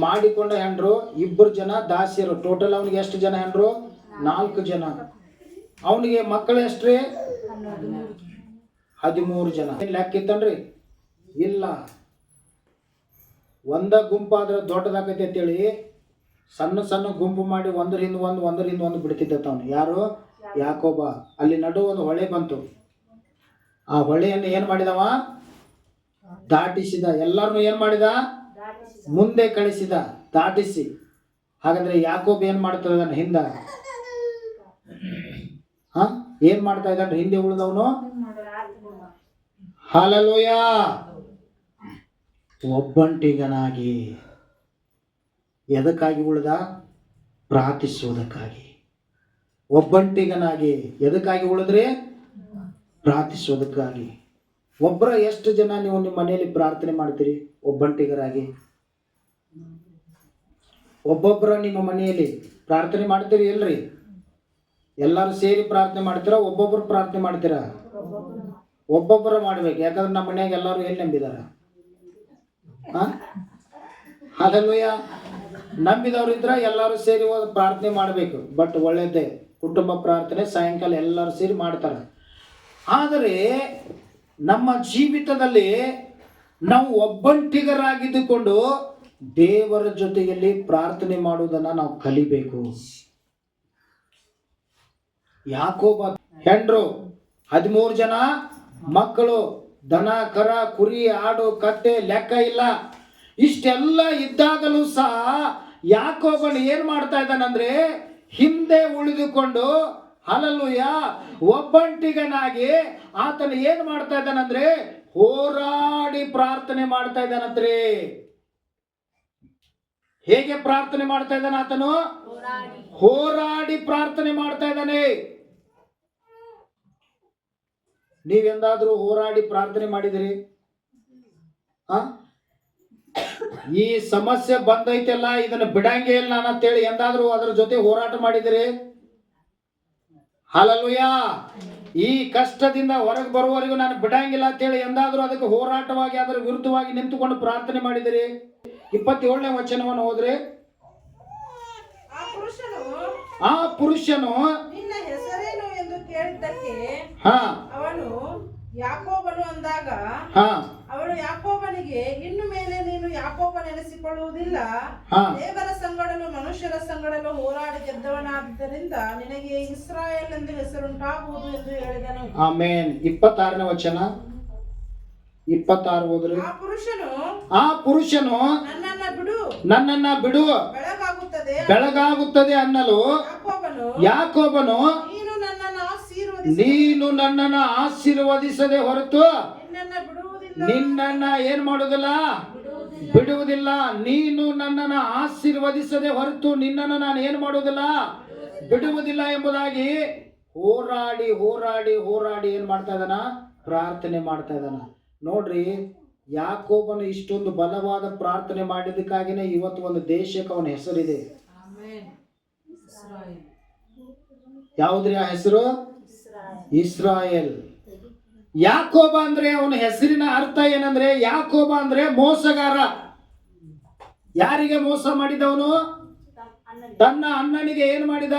S1: ಮಾಡಿಕೊಂಡ ಹೆಂಡ್ರು, 2 ಜನ ದಾಸಿಯರು. ಟೋಟಲ್ ಅವನಿಗೆ ಎಷ್ಟು ಜನ ಹೆಂಡ್ರು? 4 ಜನ. ಅವನಿಗೆ ಮಕ್ಕಳು ಎಷ್ಟ್ರಿ? 13 ಜನ. ಲೆಕ್ಕ ಇತ್ತನ್ರಿ? ಇಲ್ಲ. ಒಂದ ಗುಂಪಾದ್ರೆ ದೊಡ್ಡದಾಗತ್ತೆ ಅಂತೇಳಿ ಸಣ್ಣ ಸಣ್ಣ ಗುಂಪು ಮಾಡಿ ಒಂದ್ರ ಹಿಂದೆ ಒಂದು ಬಿಡ್ತಿದ್ದ ಅವನು. ಯಾರು? ಯಾಕೋಬ. ಅಲ್ಲಿ ನಡು ಒಂದು ಹೊಳೆ ಬಂತು. ಆ ಹೊಳೆಯನ್ನು ಏನು ಮಾಡಿದವ? ದಾಟಿಸಿದ. ಎಲ್ಲರನ್ನು ಏನು ಮಾಡಿದ? ಮುಂದೆ ಕಳಿಸಿದ, ದಾಟಿಸಿ. ಹಾಗಂದ್ರೆ ಯಾಕೋಬ್ ಏನ್ ಮಾಡ್ತಾ ಇದ್ದಾನೆ? ಹಿಂದ ಏನ್ ಮಾಡ್ತಾ ಇದ್ದಾನೆ? ಹಿಂದೆ ಉಳಿದವನು. ಹಲ್ಲೆಲೂಯಾ. ಒಬ್ಬಂಟಿಗನಾಗಿ ಎದಕ್ಕಾಗಿ ಉಳಿದ? ಪ್ರಾರ್ಥಿಸುವುದಕ್ಕಾಗಿ. ಒಬ್ಬಂಟಿಗನಾಗಿ ಎದಕ್ಕಾಗಿ ಉಳಿದ್ರಿ? ಪ್ರಾರ್ಥಿಸುವುದಕ್ಕಾಗಿ. ಒಬ್ಬರ ಎಷ್ಟು ಜನ ನೀವು ನಿಮ್ಮ ಮನೆಯಲ್ಲಿ ಪ್ರಾರ್ಥನೆ ಮಾಡ್ತೀರಿ ಒಬ್ಬಂಟಿಗರಾಗಿ? ಒಬ್ಬೊಬ್ಬರ ನಿಮ್ಮ ಮನೆಯಲ್ಲಿ ಪ್ರಾರ್ಥನೆ ಮಾಡ್ತೀರಿ ಇಲ್ರಿ? ಎಲ್ಲರೂ ಸೇರಿ ಪ್ರಾರ್ಥನೆ ಮಾಡ್ತೀರಾ? ಒಬ್ಬೊಬ್ಬರು ಪ್ರಾರ್ಥನೆ ಮಾಡ್ತೀರಾ? ಒಬ್ಬೊಬ್ಬರ ಮಾಡ್ಬೇಕು. ಯಾಕಂದ್ರೆ ನಮ್ಮ ಮನೆಯಾಗ ಎಲ್ಲರೂ ಎಲ್ಲಿ ನಂಬಿದಾರ? ಹಲ್ಲೆಲೂಯಾ. ನಂಬಿದವ್ರು ಇದ್ರೆ ಎಲ್ಲರೂ ಸೇರಿ ಪ್ರಾರ್ಥನೆ ಮಾಡಬೇಕು. ಬಟ್ ಒಳ್ಳೇದೇ, ಕುಟುಂಬ ಪ್ರಾರ್ಥನೆ ಸಾಯಂಕಾಲ ಎಲ್ಲರೂ ಸೇರಿ ಮಾಡ್ತಾರೆ. ಆದರೆ ನಮ್ಮ ಜೀವಿತದಲ್ಲಿ ನಾವು ಒಬ್ಬಂಟಿಗರಾಗಿದ್ದುಕೊಂಡು ದೇವರ ಜೊತೆಯಲ್ಲಿ ಪ್ರಾರ್ಥನೆ ಮಾಡುವುದನ್ನು ನಾವು ಕಲಿಬೇಕು. ಯಾಕೋಬ ಹೆಂಡ್ರು, 13 ಜನ ಮಕ್ಕಳು, ದನ ಕರ ಕುರಿ ಆಡು ಕತ್ತೆ ಲೆಕ್ಕ ಇಲ್ಲ. ಇಷ್ಟೆಲ್ಲ ಇದ್ದಾಗಲೂ ಸಹ ಯಾಕೋಬನು ಏನ್ ಮಾಡ್ತಾ ಇದ್ದಾನಂದ್ರೆ ಹಿಂದೆ ಉಳಿದುಕೊಂಡು, ಹಲ್ಲೆಲೂಯಾ, ಒಬ್ಬಂಟಿಗನಾಗಿ ಆತನು ಏನ್ ಮಾಡ್ತಾ ಇದ್ದಾನಂದ್ರೆ ಹೋರಾಡಿ ಪ್ರಾರ್ಥನೆ ಮಾಡ್ತಾ ಇದ್ದಾನಂತ್ರಿ. ಹೇಗೆ ಪ್ರಾರ್ಥನೆ ಮಾಡ್ತಾ ಇದ್ದಾನೆ ಆತನು? ಹೋರಾಡಿ ಪ್ರಾರ್ಥನೆ ಮಾಡ್ತಾ ಇದ್ದಾನೆ. ನೀವೆಂದಾದ್ರೂ ಹೋರಾಡಿ ಪ್ರಾರ್ಥನೆ ಮಾಡಿದಿರಿ? ಈ ಸಮಸ್ಯೆ ಬಂದೈತೆಲ್ಲ ಇದನ್ನ ಬಿಡಂಗೇ ಇಲ್ಲ ನಾನು ಅಂತೇಳಿ ಎಂದಾದ್ರೂ ಅದರ ಜೊತೆ ಹೋರಾಟ ಮಾಡಿದಿರಿ? ಹಲ್ಲೆಲೂಯ. ಈ ಕಷ್ಟದಿಂದ ಹೊರಗೆ ಬರುವವರೆಗೂ ನಾನು ಬಿಡಂಗಿಲ್ಲ ಅಂತೇಳಿ ಎಂದಾದ್ರೂ ಅದಕ್ಕೆ ಹೋರಾಟವಾಗಿ ಅದರ ವಿರುದ್ಧವಾಗಿ ನಿಂತುಕೊಂಡು ಪ್ರಾರ್ಥನೆ ಮಾಡಿದಿರಿ? 27ನೇ ವಚನವನ್ನು ಹೋದ್ರೆ, ಆ ಪುರುಷನು
S2: ನಿನ್ನ ಹೆಸರೇನು ಎಂದು ಕೇಳಿದ್ದಕ್ಕೆ
S1: ಹಾ
S2: ಅವನು ಯಾಕೋಬನು ಅಂದಾಗ
S1: ಹಾ
S2: ಅವನು ಯಾಕೋಬನಿಗೆ, ಇನ್ನು ಮೇಲೆ ನೀನು ಯಾಕೋಬನೆನಿಸಿಕೊಳ್ಳುವುದಿಲ್ಲ,
S1: ಹಾ
S2: ದೇವರ ಸಂಗಡಲು ಮನುಷ್ಯರ ಸಂಗಡಲು ಹೋರಾಡಿ ಗೆದ್ದವನಾದ್ದರಿಂದ ನಿನಗೆ ಇಸ್ರಾಯೇಲ್ ಎಂದು ಹೆಸರುಂಟಾಗುವುದು ಎಂದು ಹೇಳಿದನು.
S1: ಆಮೇನ್. 26ನೇ ವಚನ 26 ಹೋದ್ರೆ, ಆ ಪುರುಷನು ನನ್ನನ್ನ ಬಿಡು ಬೆಳಗಾಗುತ್ತದೆ ಅನ್ನಲು ಯಾಕೋಬನು ನೀನು ನನ್ನನ್ನು ಆಶೀರ್ವದಿಸದೆ ಹೊರತು ನಿನ್ನನ್ನ ಏನ್ ಮಾಡುವುದಿಲ್ಲ, ಬಿಡುವುದಿಲ್ಲ. ನೀನು ನನ್ನನ್ನು ಆಶೀರ್ವದಿಸದೆ ಹೊರತು ನಿನ್ನನ್ನು ನಾನು ಏನ್ ಮಾಡುವುದಿಲ್ಲ, ಬಿಡುವುದಿಲ್ಲ ಎಂಬುದಾಗಿ ಹೋರಾಡಿ ಹೋರಾಡಿ ಹೋರಾಡಿ ಏನ್ ಮಾಡ್ತಾ ಇದ್ದಾನ, ಪ್ರಾರ್ಥನೆ ಮಾಡ್ತಾ ಇದ್ದಾನ. ನೋಡ್ರಿ, ಯಾಕೋಬನು ಇಷ್ಟೊಂದು ಬಲವಾದ ಪ್ರಾರ್ಥನೆ ಮಾಡಿದ್ದಕ್ಕಾಗಿನೇ ಇವತ್ತು ಒಂದು ದೇಶಕ್ಕೆ ಅವನ ಹೆಸರಿದೆ. ಯಾವುದ್ರಿ ಆ ಹೆಸರು? ಇಸ್ರಾಯೇಲ್. ಯಾಕೋಬ ಅಂದ್ರೆ ಅವನ ಹೆಸರಿನ ಅರ್ಥ ಏನಂದ್ರೆ, ಯಾಕೋಬ ಅಂದ್ರೆ ಮೋಸಗಾರ. ಯಾರಿಗೆ ಮೋಸ ಮಾಡಿದವನು? ತನ್ನ ಅಣ್ಣನಿಗೆ ಏನ್ ಮಾಡಿದ?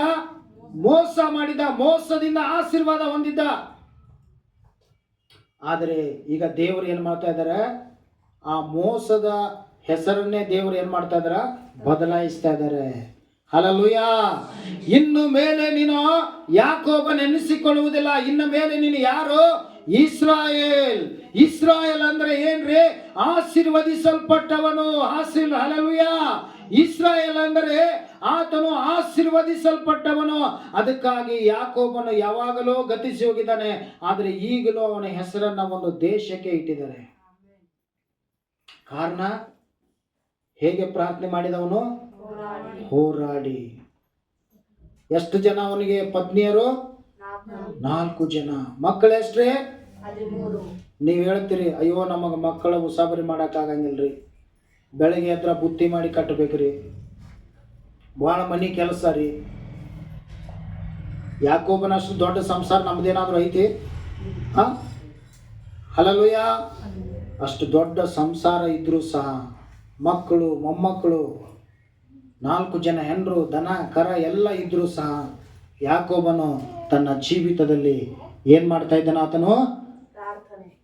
S1: ಮೋಸ ಮಾಡಿದ. ಮೋಸದಿಂದ ಆಶೀರ್ವಾದ ಹೊಂದಿದ್ದ. ಆದರೆ ಈಗ ದೇವರು ಏನ್ ಮಾಡ್ತಾ ಇದಾರೆ, ಆ ಮೋಸದ ಹೆಸರನ್ನೇ ದೇವರು ಏನ್ ಮಾಡ್ತಾ ಇದಾರ, ಬದಲಾಯಿಸ್ತಾ ಇದ್ದಾರೆ. ಹಲ್ಲೆಲೂಯಾ. ಇನ್ನು ಮೇಲೆ ನೀನು ಯಾಕೋಬನೆನಿಸಿಕೊಳ್ಳುವುದಿಲ್ಲ, ಇನ್ನು ಮೇಲೆ ನೀನು ಯಾರು? ಇಸ್ರಾಯೇಲ್. ಇಸ್ರಾಯೇಲ್ ಅಂದ್ರೆ ಏನ್ರಿ? ಆಶೀರ್ವದಿಸಲ್ಪಟ್ಟವನು. ಹಲ್ಲೆಲೂಯಾ. ಇಸ್ರಾಯೇಲ್ ಅಂದರೆ ಆತನು ಆಶೀರ್ವದಿಸಲ್ಪಟ್ಟವನು. ಅದಕ್ಕಾಗಿ ಯಾಕೋಬನು ಯಾವಾಗಲೂ ಗತಿಸಿ ಹೋಗಿದ್ದಾನೆ. ಆದರೆ ಈಗಲೂ ಅವನ ಹೆಸರನ್ನ ಒಂದು ದೇಶಕ್ಕೆ ಇಟ್ಟಿದ್ದಾರೆ. ಕಾರಣ ಹೇಗೆ ಪ್ರಾರ್ಥನೆ ಮಾಡಿದವನು? ಹೋರಾಡಿ. ಎಷ್ಟು ಜನ ಅವನಿಗೆ ಪತ್ನಿಯರು? 4 ಜನ. ಮಕ್ಕಳೆಷ್ಟ್ರಿ? ನೀವು ಹೇಳ್ತೀರಿ, ಅಯ್ಯೋ ನಮಗೆ ಮಕ್ಕಳ ಉಸಾಬರಿ ಮಾಡಕ್ಕಾಗಂಗಿಲ್ರಿ, ಬೆಳಗ್ಗೆ ಎದ್ರ ಬುತ್ತಿ ಮಾಡಿ ಕಟ್ಟಬೇಕ್ರಿ, ಭಾಳ ಮನಿ ಕೆಲಸ ರೀ. ಯಾಕೋಬನಷ್ಟು ದೊಡ್ಡ ಸಂಸಾರ ನಮ್ದೇನಾದ್ರೂ ಐತಿ? ಹಲ್ಲೆಲೂಯಾ. ಅಷ್ಟು ದೊಡ್ಡ ಸಂಸಾರ ಇದ್ರೂ ಸಹ ಮಕ್ಕಳು ಮೊಮ್ಮಕ್ಕಳು 4 ಜನ ಹೆಂಡ್ರು ದನ ಕರ ಎಲ್ಲ ಇದ್ರೂ ಸಹ ಯಾಕೋಬನು ತನ್ನ ಜೀವಿತದಲ್ಲಿ ಏನ್ ಮಾಡ್ತಾ ಇದ್ದಾನ? ಆತನು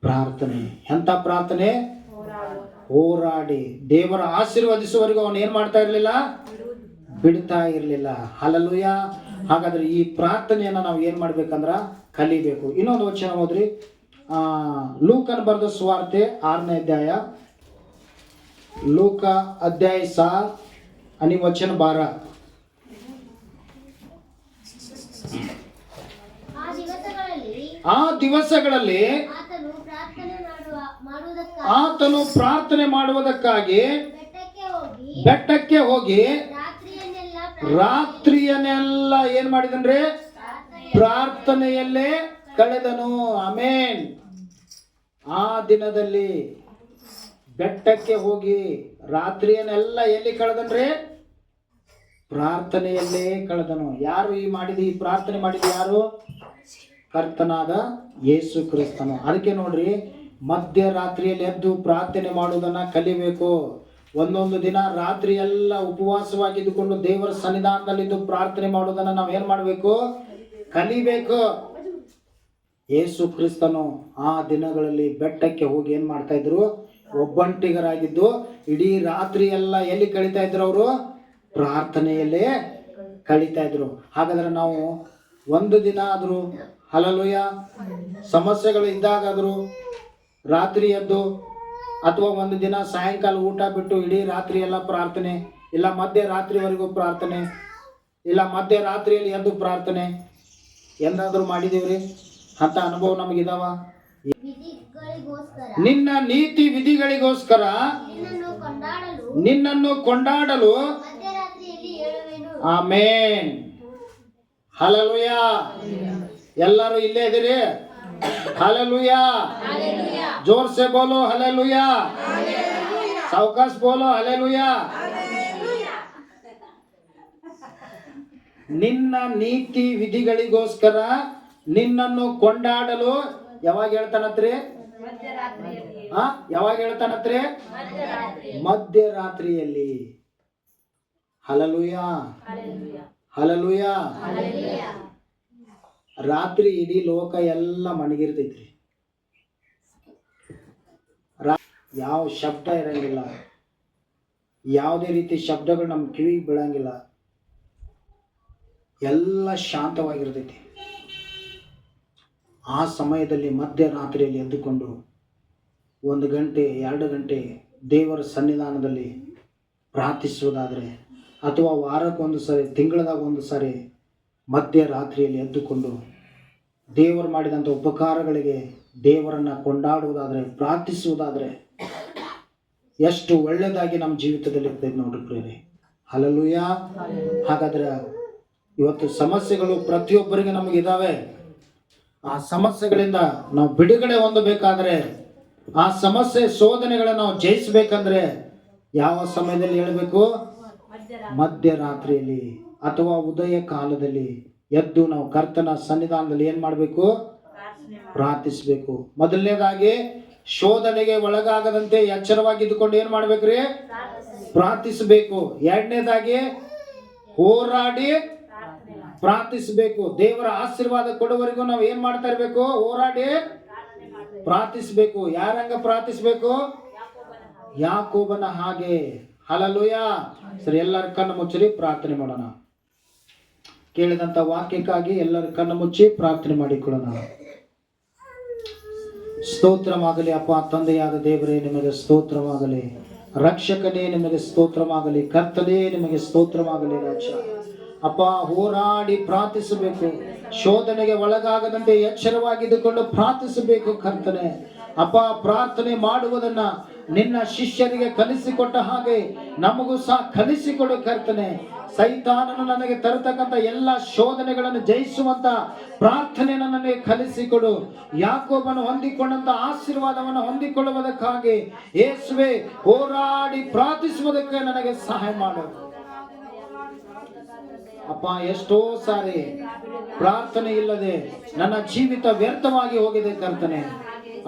S1: ಪ್ರಾರ್ಥನೆ. ಎಂತ ಪ್ರಾರ್ಥನೆ? ಹೋರಾಡಿ ದೇವರ ಆಶೀರ್ವದಿಸುವವರೆಗೂ ಅವನು ಏನ್ ಮಾಡ್ತಾ ಇರಲಿಲ್ಲ, ಬಿಡ್ತಾ ಇರಲಿಲ್ಲ. ಹಲ್ಲೆಲೂಯಾ. ಹಾಗಾದ್ರೆ ಈ ಪ್ರಾರ್ಥನೆಯನ್ನ ನಾವು ಏನ್ ಮಾಡ್ಬೇಕಂದ್ರ ಕಲಿಬೇಕು. ಇನ್ನೊಂದು ವಚನ ಹೋದ್ರಿ, ಲೂಕನ್ ಬರೆದ ಸುವಾರ್ತೆ 6ನೇ ಅಧ್ಯಾಯ, ಲೂಕ ಅಧ್ಯಾಯ 7 आणि वचन 12. ಆ ದಿವಸಗಳಲ್ಲಿ ಆತನು ಪ್ರಾರ್ಥನೆ ಮಾಡುವುದಕ್ಕಾಗಿ ಬೆಟ್ಟಕ್ಕೆ ಹೋಗಿ ರಾತ್ರಿಯನ್ನೆಲ್ಲ ಏನ್ ಮಾಡಿದನ್ರಿ? ಪ್ರಾರ್ಥನೆಯಲ್ಲೇ ಕಳೆದನು. ಆಮೇನ್. ಆ ದಿನದಲ್ಲಿ ಬೆಟ್ಟಕ್ಕೆ ಹೋಗಿ ರಾತ್ರಿಯನ್ನೆಲ್ಲ ಎಲ್ಲಿ ಕಳೆದನ್ರಿ? ಪ್ರಾರ್ಥನೆಯಲ್ಲೇ ಕಳೆದನು. ಯಾರು ಈ ಪ್ರಾರ್ಥನೆ ಮಾಡಿದ? ಯಾರು? ಕರ್ತನಾದ ಯೇಸು ಕ್ರಿಸ್ತನು. ಅದಕ್ಕೆ ನೋಡ್ರಿ, ಮಧ್ಯರಾತ್ರಿಯಲ್ಲಿ ಎದ್ದು ಪ್ರಾರ್ಥನೆ ಮಾಡುವುದನ್ನ ಕಲಿಬೇಕು. ಒಂದೊಂದು ದಿನ ರಾತ್ರಿ ಎಲ್ಲ ಉಪವಾಸವಾಗಿದ್ದುಕೊಂಡು ದೇವರ ಸನ್ನಿಧಾನದಲ್ಲಿದ್ದು ಪ್ರಾರ್ಥನೆ ಮಾಡುವುದನ್ನ ನಾವು ಏನ್ ಮಾಡಬೇಕು? ಕಲಿಬೇಕು. ಯೇಸು ಕ್ರಿಸ್ತನು ಆ ದಿನಗಳಲ್ಲಿ ಬೆಟ್ಟಕ್ಕೆ ಹೋಗಿ ಏನ್ ಮಾಡ್ತಾ ಇದ್ರು? ಒಬ್ಬಂಟಿಗರಾಗಿದ್ದು ಇಡೀ ರಾತ್ರಿ ಎಲ್ಲ ಎಲ್ಲಿ ಕಳೀತಾ ಇದ್ರು? ಅವರು ಪ್ರಾರ್ಥನೆಯಲ್ಲೇ ಕಳೀತಾ ಇದ್ರು. ಹಾಗಾದ್ರೆ ನಾವು ಒಂದು ದಿನ ಆದರೂ, ಹಲ್ಲೆಲೂಯಾ, ಸಮಸ್ಯೆಗಳು ಇದ್ದಾಗಾದರೂ ರಾತ್ರಿ ಎದ್ದು, ಅಥವಾ ಒಂದು ದಿನ ಸಾಯಂಕಾಲ ಊಟ ಬಿಟ್ಟು ಇಡೀ ರಾತ್ರಿ ಎಲ್ಲ ಪ್ರಾರ್ಥನೆ, ಇಲ್ಲ ಮಧ್ಯರಾತ್ರಿವರೆಗೂ ಪ್ರಾರ್ಥನೆ, ಇಲ್ಲ ಮಧ್ಯರಾತ್ರಿಯಲ್ಲಿ ಎದ್ದು ಪ್ರಾರ್ಥನೆ ಎಂದಾದ್ರೂ ಮಾಡಿದೀವ್ರಿ? ಅಂತ ಅನುಭವ ನಮಗಿದಾವ? ನಿನ್ನ ನೀತಿ ವಿಧಿಗಳಿಗೋಸ್ಕರ ನಿನ್ನನ್ನು ಕೊಂಡಾಡಲು ಆಮೇನ್. ಹಲ್ಲೆಲೂಯಾ. ಎಲ್ಲರೂ ಇಲ್ಲೇ ಇದ್ದೀರಿ? ಹಲ್ಲೆಲೂಯಾ. ಜೋರ್ಸೆ ಬೋಲೋ ಹಲ್ಲೆಲೂಯಾ. ಸಾವಕಾಶ ಬೋಲೋ ಹಲ್ಲೆಲೂಯಾ. ನಿನ್ನ ನೀತಿ ವಿಧಿಗಳಿಗೋಸ್ಕರ ನಿನ್ನನ್ನು ಕೊಂಡಾಡಲು ಯಾವಾಗ ಹೇಳ್ತಾನತ್ರಿ? ಯಾವಾಗ ಹೇಳ್ತಾನತ್ರಿ? ಮಧ್ಯರಾತ್ರಿಯಲ್ಲಿ. Hallelujah, hallelujah. ರಾತ್ರಿ ಇಡೀ ಲೋಕ ಎಲ್ಲ ಮಣಗಿರ್ತೈತ್ರಿ. ಯಾವ ಶಬ್ದ ಇರಂಗಿಲ್ಲ, ಯಾವುದೇ ರೀತಿ ಶಬ್ದಗಳು ನಮ್ಮ ಕಿವಿಗೆ ಬೀಳಂಗಿಲ್ಲ, ಎಲ್ಲ ಶಾಂತವಾಗಿರ್ತೈತಿ. ಆ ಸಮಯದಲ್ಲಿ ಮಧ್ಯರಾತ್ರಿಯಲ್ಲಿ ಎದ್ದುಕೊಂಡು 1 ಗಂಟೆ 2 ಗಂಟೆ ದೇವರ ಸನ್ನಿಧಾನದಲ್ಲಿ ಪ್ರಾರ್ಥಿಸುವುದಾದರೆ, ಅಥವಾ ವಾರಕ್ಕೊಂದು ಸಾರಿ, ತಿಂಗಳದಾಗ ಒಂದು ಸಾರಿ ಮಧ್ಯರಾತ್ರಿಯಲ್ಲಿ ಎದ್ದುಕೊಂಡು ದೇವರು ಮಾಡಿದಂಥ ಉಪಕಾರಗಳಿಗೆ ದೇವರನ್ನು ಕೊಂಡಾಡುವುದಾದರೆ, ಪ್ರಾರ್ಥಿಸುವುದಾದರೆ ಎಷ್ಟು ಒಳ್ಳೆಯದಾಗಿ ನಮ್ಮ ಜೀವಿತದಲ್ಲಿ ಇರ್ತೈತೆ ನೋಡ್ರಿ ಪ್ರಿಯರೇ. ಹಲ್ಲೆಲೂಯಾ. ಹಾಗಾದ್ರೆ ಇವತ್ತು ಸಮಸ್ಯೆಗಳು ಪ್ರತಿಯೊಬ್ಬರಿಗೆ ನಮಗಿದಾವೆ. ಆ ಸಮಸ್ಯೆಗಳಿಂದ ನಾವು ಬಿಡುಗಡೆ ಹೊಂದಬೇಕಾದ್ರೆ, ಆ ಸಮಸ್ಯೆ ಶೋಧನೆಗಳನ್ನು ನಾವು ಜಯಿಸಬೇಕಂದ್ರೆ ಯಾವ ಸಮಯದಲ್ಲಿ ಹೇಳಬೇಕು? ಮಧ್ಯರಾತ್ರಿಯಲ್ಲಿ ಅಥವಾ ಉದಯ ಕಾಲದಲ್ಲಿ ಎದ್ದು ನಾವು ಕರ್ತನ ಸನ್ನಿಧಾನದಲ್ಲಿ ಏನು ಮಾಡಬೇಕು? ಪ್ರಾರ್ಥಿಸಬೇಕು. ಮೊದಲನೇದಾಗಿ ಶೋಧನೆಗೆ ಒಳಗಾಗದಂತೆ ಎಚ್ಚರವಾಗಿದ್ದುಕೊಂಡು ಏನು ಮಾಡ್ಬೇಕ್ರಿ? ಪ್ರಾರ್ಥಿಸಬೇಕು. ಎರಡನೇದಾಗಿ ಹೋರಾಡಿ ಪ್ರಾರ್ಥಿಸಬೇಕು. ದೇವರ ಆಶೀರ್ವಾದ ಕೊಡುವವರೆಗೂ ನಾವು ಏನ್ ಮಾಡ್ತಾ ಇರ್ಬೇಕು? ಹೋರಾಡಿ ಪ್ರಾರ್ಥಿಸಬೇಕು. ಯಾರಂಗ ಪ್ರಾರ್ಥಿಸಬೇಕು? ಯಾಕೋಬನ ಹಾಗೆ. ಹಲ್ಲೆಲೂಯಾ. ಸರಿ, ಎಲ್ಲರ ಕಣ್ಣು ಮುಚ್ಚಿ ಪ್ರಾರ್ಥನೆ ಮಾಡೋಣ. ಕೇಳಿದಂತ ವಾಕ್ಯಕ್ಕಾಗಿ ಎಲ್ಲರ ಕಣ್ಣು ಮುಚ್ಚಿ ಪ್ರಾರ್ಥನೆ ಮಾಡಿಕೊಳ್ಳೋಣ. ಸ್ತೋತ್ರವಾಗಲಿ ಅಪ್ಪ. ತಂದೆಯಾದ ದೇವರೇ ನಿಮಗೆ ಸ್ತೋತ್ರವಾಗಲಿ. ರಕ್ಷಕನೇ ನಿಮಗೆ ಸ್ತೋತ್ರವಾಗಲಿ. ಕರ್ತನೇ ನಿಮಗೆ ಸ್ತೋತ್ರವಾಗಲಿ. ರಾಜ ಅಪ್ಪ, ಹೋರಾಡಿ ಪ್ರಾರ್ಥಿಸಬೇಕು. ಶೋಧನೆಗೆ ಒಳಗಾಗದಂತೆ ಎಚ್ಚರವಾಗಿದ್ದುಕೊಂಡು ಪ್ರಾರ್ಥಿಸಬೇಕು ಕರ್ತನೆ. ಅಪ್ಪ, ಪ್ರಾರ್ಥನೆ ಮಾಡುವುದನ್ನ ನಿನ್ನ ಶಿಷ್ಯರಿಗೆ ಕಲಿಸಿಕೊಟ್ಟ ಹಾಗೆ ನಮಗೂ ಸಹ ಕಲಿಸಿಕೊಡು ಕರ್ತನೆ. ಸೈತಾನನು ನನಗೆ ತರತಕ್ಕಂಥ ಎಲ್ಲ ಶೋಧನೆಗಳನ್ನು ಜಯಿಸುವಂತ ಪ್ರಾರ್ಥನೆಯನ್ನು ನನಗೆ ಕಲಿಸಿಕೊಡು. ಯಾಕೋಬನು ಹೊಂದಿಕೊಂಡಂತ ಆಶೀರ್ವಾದವನ್ನು ಹೊಂದಿಕೊಳ್ಳುವುದಕ್ಕಾಗಿ ಯೇಸುವೆ ಹೋರಾಡಿ ಪ್ರಾರ್ಥಿಸುವುದಕ್ಕೆ ನನಗೆ ಸಹಾಯ ಮಾಡು ಅಪ್ಪ. ಎಷ್ಟೋ ಸಾರಿ ಪ್ರಾರ್ಥನೆ ಇಲ್ಲದೆ ನನ್ನ ಜೀವಿತ ವ್ಯರ್ಥವಾಗಿ ಹೋಗಿದೆ ಕರ್ತನೆ.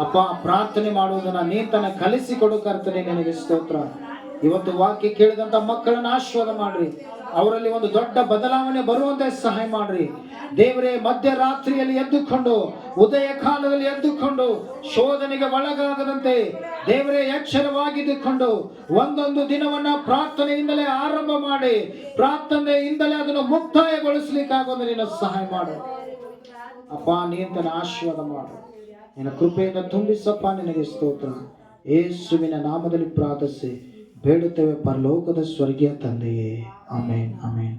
S1: ಅಪ್ಪ, ಪ್ರಾರ್ಥನೆ ಮಾಡುವುದನ್ನ ನೀತನ ಕಲಿಸಿಕೊಡು ಕರ್ತನೆ. ನಿನಗೆ ಸ್ತೋತ್ರ. ಇವತ್ತು ವಾಕ್ಯ ಕೇಳಿದಂತ ಮಕ್ಕಳನ್ನ ಆಶೀರ್ವಾದ ಮಾಡ್ರಿ. ಅವರಲ್ಲಿ ಒಂದು ದೊಡ್ಡ ಬದಲಾವಣೆ ಬರುವಂತೆ ಸಹಾಯ ಮಾಡ್ರಿ ದೇವರೇ. ಮಧ್ಯರಾತ್ರಿಯಲ್ಲಿ ಎದ್ದುಕೊಂಡು, ಉದಯ ಕಾಲದಲ್ಲಿ ಎದ್ದುಕೊಂಡು ಶೋಧನೆಗೆ ಒಳಗಾಗದಂತೆ ದೇವರೇ ಎಚ್ಚರವಾಗಿದ್ದುಕೊಂಡು ಒಂದೊಂದು ದಿನವನ್ನ ಪ್ರಾರ್ಥನೆಯಿಂದಲೇ ಆರಂಭ ಮಾಡಿ ಪ್ರಾರ್ಥನೆಯಿಂದಲೇ ಅದನ್ನು ಮುಕ್ತಾಯಗೊಳಿಸ್ಲಿಕ್ಕಾಗೋದು ನಿನ್ನ ಸಹಾಯ ಮಾಡು ಅಪ್ಪ. ನೀತನ ಆಶೀರ್ವಾದ ಮಾಡು. ನಿನ್ನ ಕೃಪೆಯಿಂದ ತುಂಬಿಸಪ್ಪ. ನಿನಗೆ ಸ್ತೋತ್ರ. ಯೇಸುವಿನ ನಾಮದಲ್ಲಿ ಪ್ರಾರ್ಥಿಸಿ ಬೇಡುತ್ತೇವೆ ಪರಲೋಕದ ಸ್ವರ್ಗೀಯ ತಂದೆಯೇ. ಆಮೇನ್, ಆಮೇನ್.